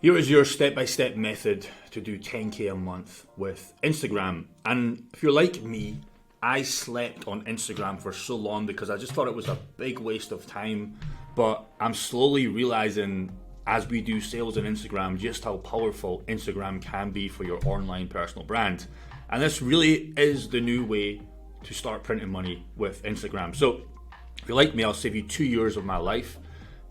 Here is your step-by-step method to do 10k a month with Instagram. And if you're like me, I slept on Instagram for so long because I just thought it was a big waste of time. But I'm slowly realizing as we do sales on Instagram just how powerful Instagram can be for your online personal brand. And this really is the new way to start printing money with Instagram. So if you're like me, I'll save you 2 years of my life.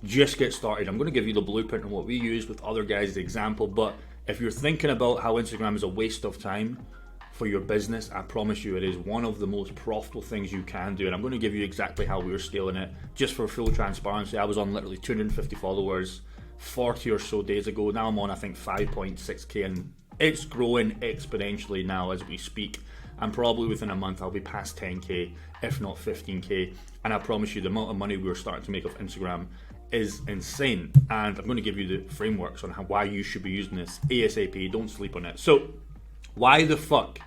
Just get started. I'm going to give you the blueprint on what we use with other guys as example, but if you're thinking about how Instagram is a waste of time for your business, I promise you it is one of the most profitable things you can do, and I'm going to give you exactly how we're scaling it. Just for full transparency, I was on literally 250 followers 40 or so days ago. Now I'm on, I think, 5.6k, and it's growing exponentially now as we speak. And probably within a month I'll be past 10k, if not 15k, and I promise you the amount of money we're starting to make off Instagram is insane. And I'm going to give you the frameworks on why you should be using this ASAP. Don't sleep on it. So why the fuck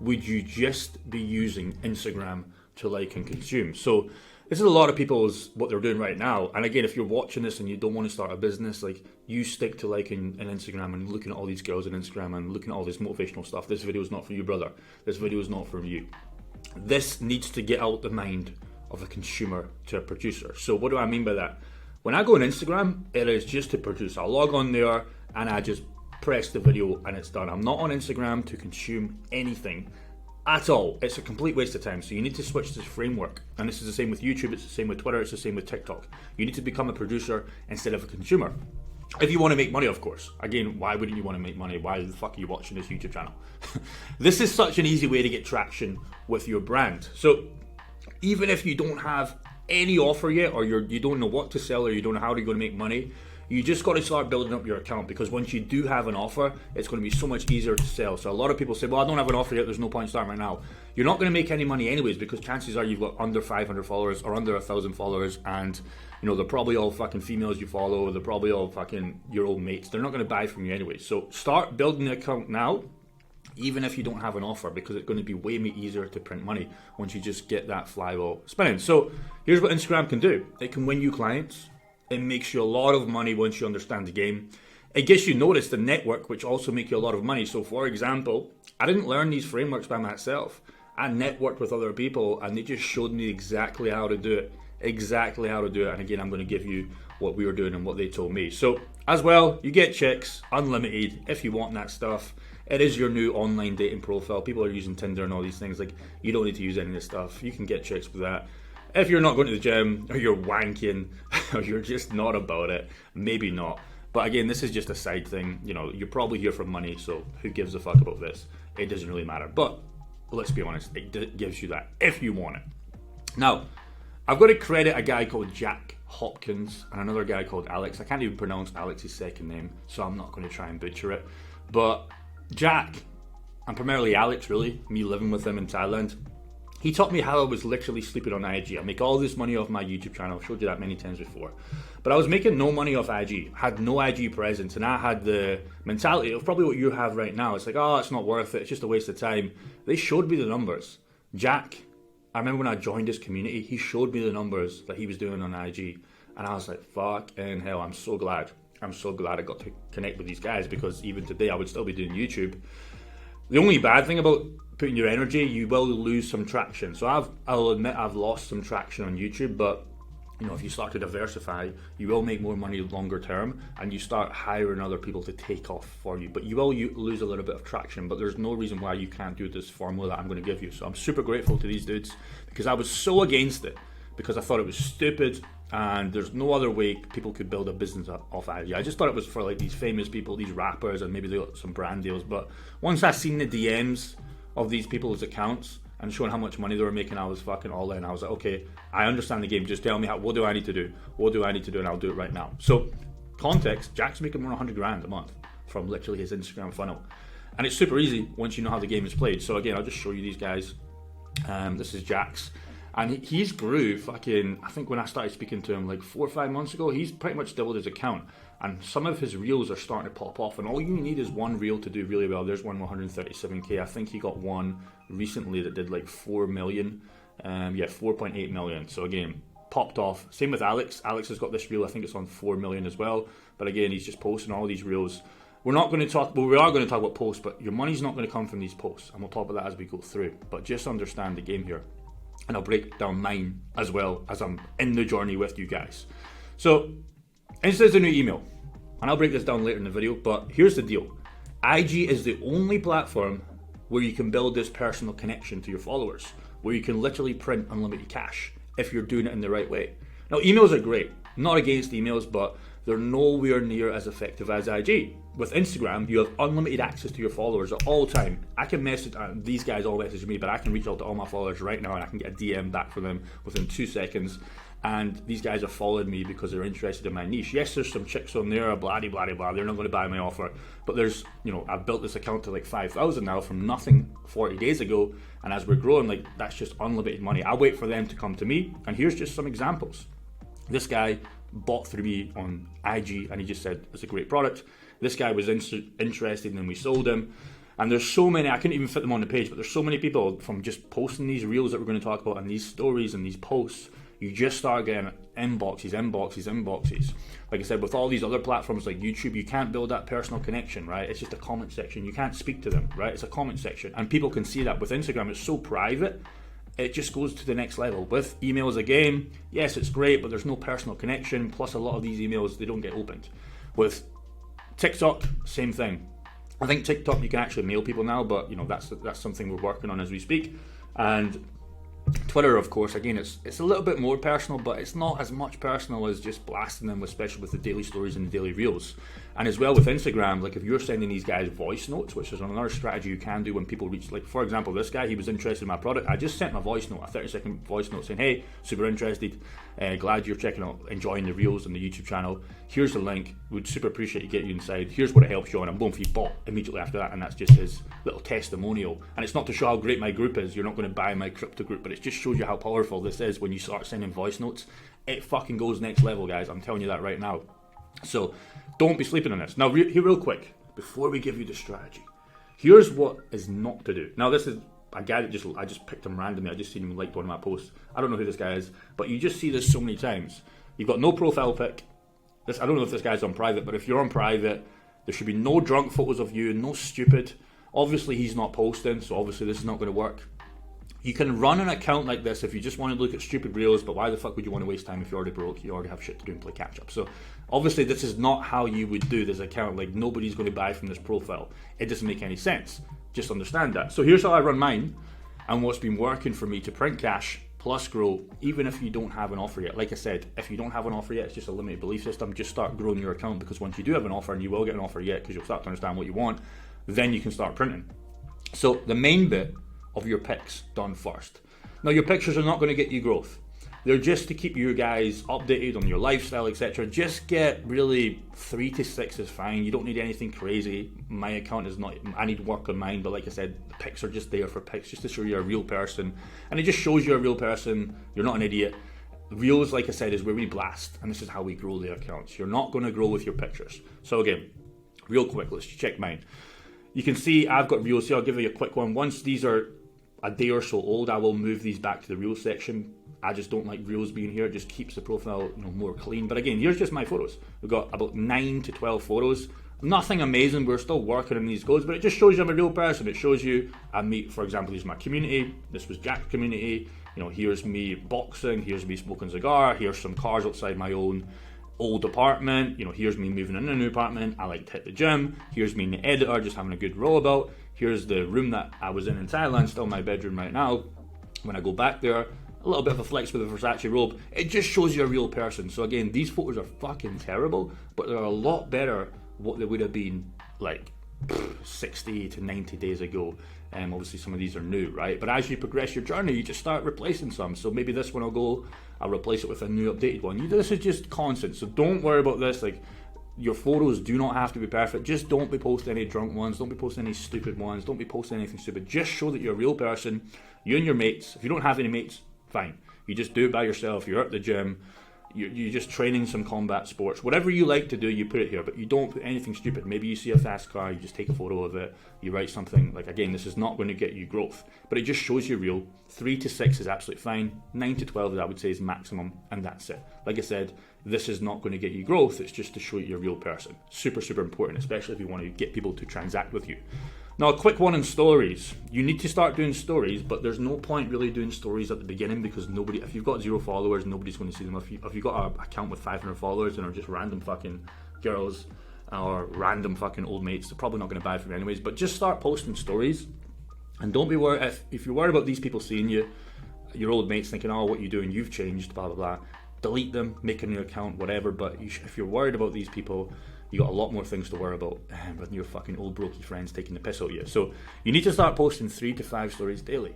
would you just be using Instagram to like and consume? So this is a lot of people's what they're doing right now. And again, if you're watching this and you don't want to start a business, like, you stick to liking an Instagram and looking at all these girls on Instagram and looking at all this motivational stuff. This video is not for you, brother. This video is not for you. This needs to get out the mind of a consumer to a producer. So what do I mean by that? When I go on Instagram, it is just to produce. I log on there and I just press the video and it's done. I'm not on Instagram to consume anything at all. It's a complete waste of time. So you need to switch this framework. And this is the same with YouTube, it's the same with Twitter, it's the same with TikTok. You need to become a producer instead of a consumer. If you want to make money, of course. Again, why wouldn't you want to make money? Why the fuck are you watching this YouTube channel? This is such an easy way to get traction with your brand. So even if you don't have any offer yet, or you don't know what to sell, or you don't know how you're going to make money, you just got to start building up your account, because once you do have an offer, it's going to be so much easier to sell. So a lot of people say, well, I don't have an offer yet, there's no point starting right now. You're not going to make any money anyways, because chances are you've got under 500 followers or under 1,000 followers, and they're probably all fucking females you follow, they're probably all fucking your old mates. They're not going to buy from you anyway. So start building the account now, even if you don't have an offer, because it's going to be way easier to print money once you just get that flywheel spinning. So here's what Instagram can do. It can win you clients. It makes you a lot of money once you understand the game. It gets you noticed in network, which also make you a lot of money. So for example, I didn't learn these frameworks by myself. I networked with other people and they just showed me exactly how to do it. And again, I'm going to give you what we were doing and what they told me. So as well, you get chicks, unlimited, if you want that stuff. It is your new online dating profile. People are using Tinder and all these things. Like, you don't need to use any of this stuff. You can get chicks with that. If you're not going to the gym, or you're wanking, or you're just not about it, maybe not. But again, this is just a side thing. You're probably here for money, so who gives a fuck about this? It doesn't really matter. But let's be honest, it gives you that if you want it. Now, I've got to credit a guy called Jack Hopkins and another guy called Alex. I can't even pronounce Alex's second name, so I'm not going to try and butcher it. But Jack, and primarily Alex, really, me living with him in Thailand, he taught me how I was literally sleeping on IG. I make all this money off my YouTube channel. I've showed you that many times before. But I was making no money off IG. Had no IG presence, and I had the mentality of probably what you have right now. It's like, oh, it's not worth it. It's just a waste of time. They showed me the numbers. Jack, I remember when I joined this community, he showed me the numbers that he was doing on IG. And I was like, fuck in hell, I'm so glad I got to connect with these guys, because even today I would still be doing YouTube. The only bad thing about putting your energy, you will lose some traction. So I'll admit I've lost some traction on YouTube, but if you start to diversify, you will make more money longer term, and you start hiring other people to take off for you. But you will lose a little bit of traction, but there's no reason why you can't do this formula that I'm going to give you. So I'm super grateful to these dudes, because I was so against it, because I thought it was stupid, and there's no other way people could build a business off IG. I just thought it was for like these famous people, these rappers, and maybe they got some brand deals. But once I seen the DMs of these people's accounts and showing how much money they were making, I was fucking all in. I was like, okay, I understand the game. Just tell me what do I need to do? What do I need to do? And I'll do it right now. So context, Jack's making more than 100 grand a month from literally his Instagram funnel. And it's super easy once you know how the game is played. So again, I'll just show you these guys. This is Jack's. And he's grew fucking, I think when I started speaking to him like 4 or 5 months ago, he's pretty much doubled his account. And some of his reels are starting to pop off. And all you need is one reel to do really well. There's one 137k. I think he got one recently that did like 4 million. 4.8 million. So again, popped off. Same with Alex. Alex has got this reel. I think it's on 4 million as well. But again, he's just posting all these reels. We're not going to talk, well, we are going to talk about posts, but your money's not going to come from these posts. And we'll talk about that as we go through. But just understand the game here. And I'll break down mine as well as I'm in the journey with you guys. So, Insta is a new email. And I'll break this down later in the video. But here's the deal. IG is the only platform where you can build this personal connection to your followers. Where you can literally print unlimited cash if you're doing it in the right way. Now, emails are great. I'm not against emails, but they're nowhere near as effective as IG. With Instagram, you have unlimited access to your followers at all time. I can message, these guys all message me, but I can reach out to all my followers right now and I can get a DM back from them within 2 seconds. And these guys have followed me because they're interested in my niche. Yes, there's some chicks on there, blah, blah, blah, blah. They're not going to buy my offer. But there's, I've built this account to like 5,000 now from nothing 40 days ago. And as we're growing, like that's just unlimited money. I wait for them to come to me. And here's just some examples. This guy bought through me on IG and he just said it's a great product. This guy was interested and we sold him. And there's so many, I couldn't even fit them on the page, but there's so many people from just posting these reels that we're going to talk about and these stories and these posts. You just start getting inboxes. Like I said, with all these other platforms like YouTube, you can't build that personal connection, right? It's just a comment section. You can't speak to them, right? It's a comment section. And people can see that. With Instagram, it's so private. It just goes to the next level. With emails again, yes, it's great, but there's no personal connection. Plus, a lot of these emails, they don't get opened. With TikTok, same thing. I think TikTok, you can actually mail people now, but that's something we're working on as we speak. And Twitter, of course, again, it's a little bit more personal, but it's not as much personal as just blasting them, especially with the daily stories and the daily reels. And as well with Instagram, like if you're sending these guys voice notes, which is another strategy you can do when people reach, like for example, this guy, he was interested in my product. I just sent my voice note, a 30-second voice note saying, hey, super interested, glad you're checking out, enjoying the reels on the YouTube channel. Here's the link, would super appreciate to get you inside. Here's what it helps you on, and boom, he bought immediately after that, and that's just his little testimonial. And it's not to show how great my group is, you're not going to buy my crypto group, but it just shows you how powerful this is when you start sending voice notes. It fucking goes next level, guys, I'm telling you that right now. So don't be sleeping on this. Now, here real quick, before we give you the strategy, here's what is not to do. Now, this is a guy that I just picked him randomly. I just seen him liked one of my posts. I don't know who this guy is, but you just see this so many times. You've got no profile pic. I don't know if this guy's on private, but if you're on private, there should be no drunk photos of you, no stupid. Obviously, he's not posting, so obviously this is not going to work. You can run an account like this if you just want to look at stupid reels, but why the fuck would you want to waste time if you're already broke? You already have shit to do and play catch up. So obviously this is not how you would do this account. Like nobody's going to buy from this profile. It doesn't make any sense. Just understand that. So here's how I run mine and what's been working for me to print cash plus grow, even if you don't have an offer yet. Like I said, if you don't have an offer yet, it's just a limited belief system. Just start growing your account, because once you do have an offer, and you will get an offer yet because you'll start to understand what you want, then you can start printing. So the main bit of your pics done first. Now your pictures are not going to get you growth. They're just to keep you guys updated on your lifestyle, etc. Just get really 3 to 6 is fine. You don't need anything crazy. My account is not, I need work on mine, but like I said, the pics are just there for pics, just to show you're a real person. And it just shows you're a real person, you're not an idiot. Reels, like I said, is where we blast, and this is how we grow the accounts. You're not going to grow with your pictures. So again, real quick, let's check mine. You can see I've got reels here. I'll give you a quick one. Once these are a day or so old, I will move these back to the reels section. I just don't like reels being here. It just keeps the profile more clean. But again, here's just my photos. We've got about 9 to 12 photos. Nothing amazing. We're still working on these goals, but it just shows you I'm a real person. It shows you I meet, for example, here's my community. This was Jack's community. Here's me boxing. Here's me smoking a cigar. Here's some cars outside my own old apartment. Here's me moving in a new apartment. I like to hit the gym. Here's me in the editor, just having a good rollabout. Here's the room that I was in Thailand, still my bedroom right now. When I go back there, a little bit of a flex with a Versace robe. It just shows you a real person. So again, these photos are fucking terrible, but they're a lot better what they would have been like 60 to 90 days ago. Obviously some of these are new, right? But as you progress your journey, you just start replacing some. So maybe this one I'll replace it with a new updated one. This is just constant, so don't worry about this. Like, your photos do not have to be perfect. Just don't be posting any drunk ones. Don't be posting any stupid ones. Don't be posting anything stupid. Just show that you're a real person. You and your mates. If you don't have any mates, fine. You just do it by yourself. You're at the gym. You're just training some combat sports. Whatever you like to do, you put it here, but you don't put anything stupid. Maybe you see a fast car, you just take a photo of it, you write something. Like, again, this is not going to get you growth, but it just shows you real. 3 to 6 is absolutely fine. 9 to 12, I would say, is maximum, and that's it. Like I said, this is not going to get you growth. It's just to show you're a real person. Super, super important, especially if you want to get people to transact with you. Now, a quick one on stories. You need to start doing stories, but there's no point really doing stories at the beginning because if you've got 0 followers, nobody's going to see them. If you've got an account with 500 followers and are just random fucking girls or random fucking old mates, they're probably not going to buy from you anyways. But just start posting stories, and don't be worried if you're worried about these people seeing you, your old mates thinking, oh, what you doing? You've changed, blah blah blah. Delete them, make a new account, whatever. But if you're worried about these people, you got a lot more things to worry about with your fucking old brokey friends taking the piss out of you. So you need to start posting 3 to 5 stories daily.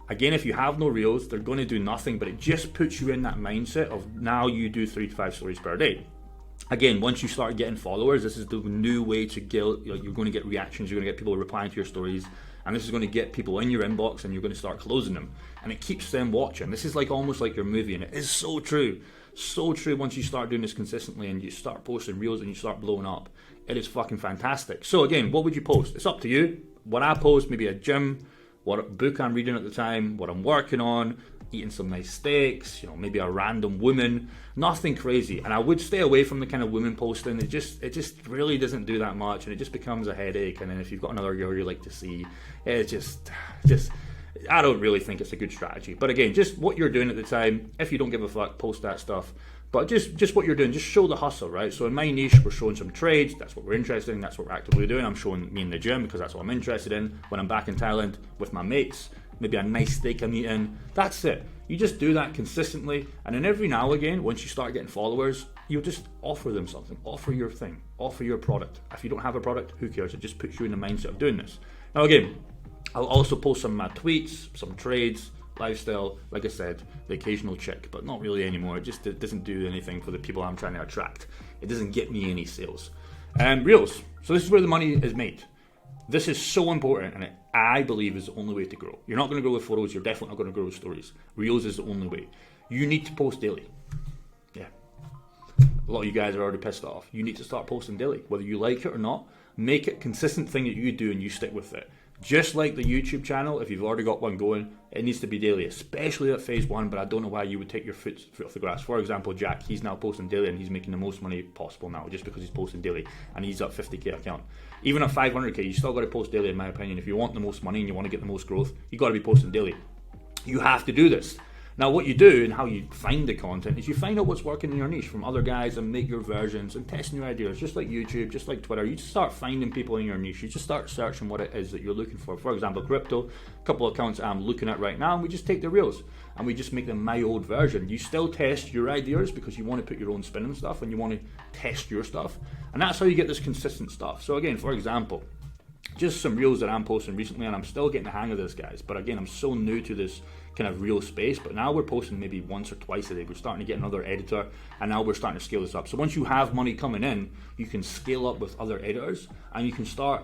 Again, if you have no reels, they're going to do nothing, but it just puts you in that mindset of now you do 3 to 5 stories per day. Again, once you start getting followers, this is the new way to get, you're going to get reactions, you're going to get people replying to your stories, and this is going to get people in your inbox, and you're going to start closing them, and it keeps them watching. This is like almost like your movie, and it is so true. So true. Once you start doing this consistently and you start posting reels and you start blowing up, it is fucking fantastic. So again, what would you post? It's up to you. What I post, maybe a gym, what book I'm reading at the time, what I'm working on, eating some nice steaks, maybe a random woman, nothing crazy. And I would stay away from the kind of women posting. It just really doesn't do that much, and it just becomes a headache. And then if you've got another girl you like to see, it just I don't really think it's a good strategy. But again, just what you're doing at the time. If you don't give a fuck, post that stuff. But just what you're doing, just show the hustle, right? So in my niche, we're showing some trades. That's what we're interested in. That's what we're actively doing. I'm showing me in the gym because that's what I'm interested in. When I'm back in Thailand with my mates, maybe a nice steak I'm eating. That's it. You just do that consistently. And then every now and again, once you start getting followers, you'll just offer them something. Offer your thing. Offer your product. If you don't have a product, who cares? It just puts you in the mindset of doing this. Now again, I'll also post some of my tweets, some trades, lifestyle, like I said, the occasional chick, but not really anymore. It doesn't do anything for the people I'm trying to attract. It doesn't get me any sales. Reels. So this is where the money is made. This is so important, and I believe is the only way to grow. You're not going to grow with photos. You're definitely not going to grow with stories. Reels is the only way. You need to post daily. Yeah. A lot of you guys are already pissed off. You need to start posting daily, whether you like it or not. Make it a consistent thing that you do, and you stick with it. Just like the YouTube channel, if you've already got one going, it needs to be daily, especially at phase 1, but I don't know why you would take your foot off the grass. For example, Jack, he's now posting daily and he's making the most money possible now just because he's posting daily, and he's at 50k account. Even at 500k, you still got to post daily, in my opinion. If you want the most money and you want to get the most growth, you got to be posting daily. You have to do this. Now, what you do and how you find the content is you find out what's working in your niche from other guys and make your versions and test new ideas, just like YouTube, just like Twitter. You just start finding people in your niche. You just start searching what it is that you're looking for. For example, crypto, a couple of accounts I'm looking at right now, and we just take the reels and we just make them my old version. You still test your ideas because you want to put your own spin on stuff and you want to test your stuff. And that's how you get this consistent stuff. So again, for example, just some reels that I'm posting recently, and I'm still getting the hang of this, guys. But again, I'm so new to this kind of reel space, but now we're posting maybe once or twice a day. We're starting to get another editor, and now we're starting to scale this up. So once you have money coming in, you can scale up with other editors, and you can start,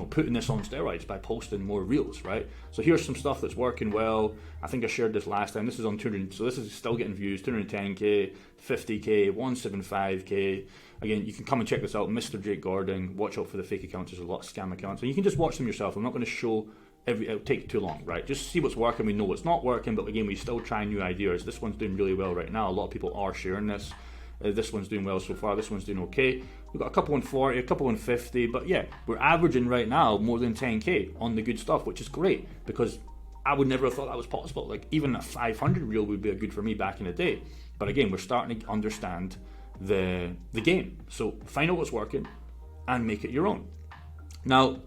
putting this on steroids by posting more reels, right? So here's some stuff that's working well. I think I shared this last time. This is on 200, so this is still getting views, 210k, 50k, 175k. Again, you can come and check this out, Mr. Jake Gordon. Watch out for the fake accounts. There's a lot of scam accounts, and you can just watch them yourself. I'm not going to show it'll take too long, right? Just see what's working. We know what's not working, but again, we still try new ideas. This one's doing really well right now. A lot of people are sharing this. This one's doing well so far. This one's doing okay. We've got a couple on 40, a couple on 50, but yeah, we're averaging right now more than 10k on the good stuff, which is great because I would never have thought that was possible. Like even a 500 reel would be good for me back in the day. But again, we're starting to understand the game. So find out what's working and make it your own. Now,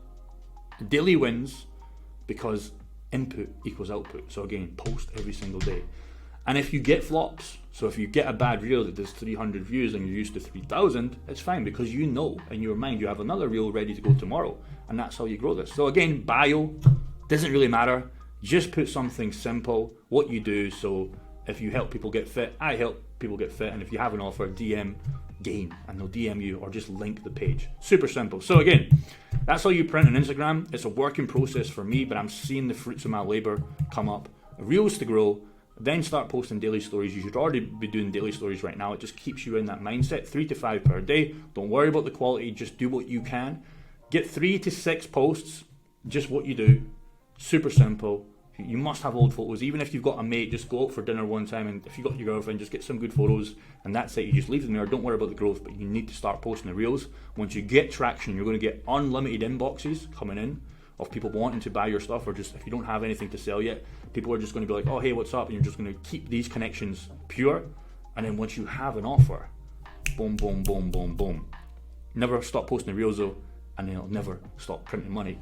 daily wins because input equals output. So again, post every single day. And if you get flops, so if you get a bad reel that does 300 views and you're used to 3,000, it's fine because you know in your mind you have another reel ready to go tomorrow. And that's how you grow this. So again, bio doesn't really matter. Just put something simple, what you do. So if you help people get fit, I help people get fit. And if you have an offer, DM Gain and they'll DM you or just link the page. Super simple. So again, that's how you print on Instagram. It's a working process for me, but I'm seeing the fruits of my labor come up. Reels to grow. Then start posting daily stories. You should already be doing daily stories right now. It just keeps you in that mindset. 3 to 5 per day. Don't worry about the quality. Just do what you can. Get 3 to 6 posts. Just what you do. Super simple. You must have old photos. Even if you've got a mate, just go out for dinner one time, and if you've got your girlfriend, just get some good photos, and that's it. You just leave them there. Don't worry about the growth, but you need to start posting the reels. Once you get traction, you're going to get unlimited inboxes coming in of people wanting to buy your stuff, or just if you don't have anything to sell yet, people are just going to be like, oh, hey, what's up? And you're just going to keep these connections pure. And then once you have an offer, boom, boom, boom, boom, boom. Never stop posting the reels though, and then it'll never stop printing money.